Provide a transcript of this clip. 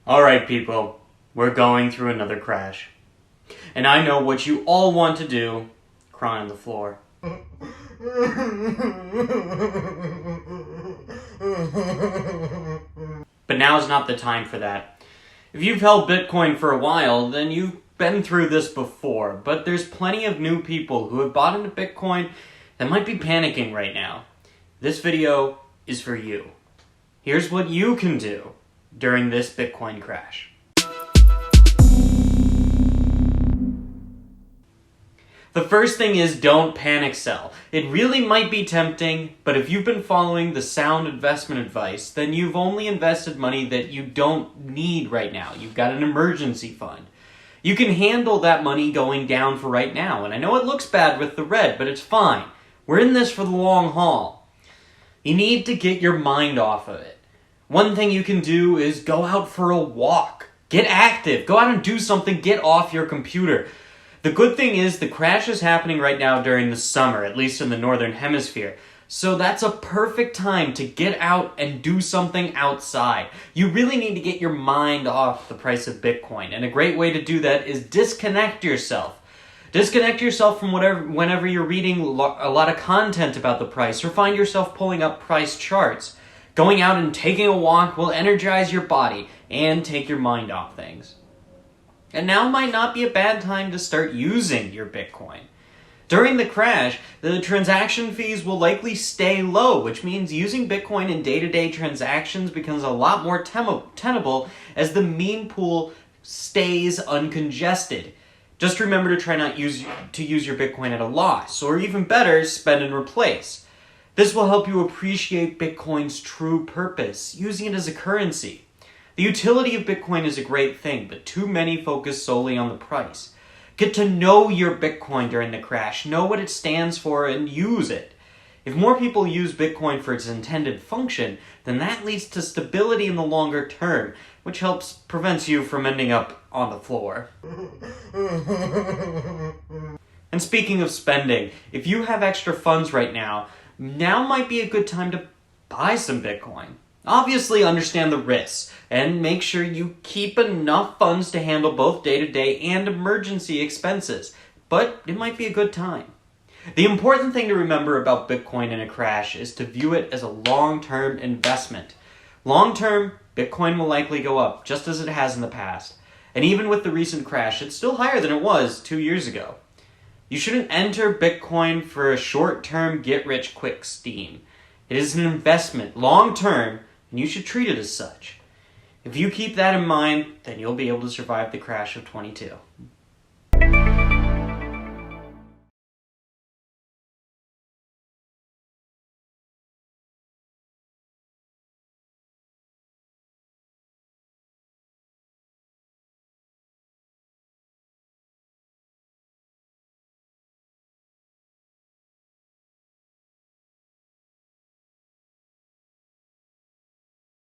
Alright people, we're going through another crash. And I know what you all want to do, cry on the floor. But now's not the time for that. If you've held Bitcoin for a while, then you've been through this before, but there's plenty of new people who have bought into Bitcoin that might be panicking right now. This video is for you. Here's what you can do during this Bitcoin crash. The first thing is don't panic sell. It really might be tempting, but if you've been following the sound investment advice, then you've only invested money that you don't need right now. You've got an emergency fund. You can handle that money going down for right now, and I know it looks bad with the red, but it's fine. We're in this for the long haul. You need to get your mind off of it. One thing you can do is go out for a walk. Get active. Go out and do something. Get off your computer. The good thing is the crash is happening right now during the summer, at least in the northern hemisphere. So that's a perfect time to get out and do something outside. You really need to get your mind off the price of Bitcoin. And a great way to do that is disconnect yourself. Disconnect yourself from whenever you're reading a lot of content about the price or find yourself pulling up price charts. Going out and taking a walk will energize your body and take your mind off things. And now might not be a bad time to start using your Bitcoin. During the crash, the transaction fees will likely stay low, which means using Bitcoin in day-to-day transactions becomes a lot more tenable as the meme pool stays uncongested. Just remember to try not to use your Bitcoin at a loss, or even better, spend and replace. This will help you appreciate Bitcoin's true purpose, using it as a currency. The utility of Bitcoin is a great thing, but too many focus solely on the price. Get to know your Bitcoin during the crash, know what it stands for, and use it. If more people use Bitcoin for its intended function, then that leads to stability in the longer term, which prevents you from ending up on the floor. And speaking of spending, if you have extra funds right now might be a good time to buy some Bitcoin. Obviously understand the risks and make sure you keep enough funds to handle both day-to-day and emergency expenses, but it might be a good time. The important thing to remember about Bitcoin in a crash is to view it as a long-term investment. Long-term, Bitcoin will likely go up, just as it has in the past. And even with the recent crash, it's still higher than it was 2 years ago. You shouldn't enter Bitcoin for a short-term get-rich-quick scheme. It is an investment, long-term, and you should treat it as such. If you keep that in mind, then you'll be able to survive the crash of 22.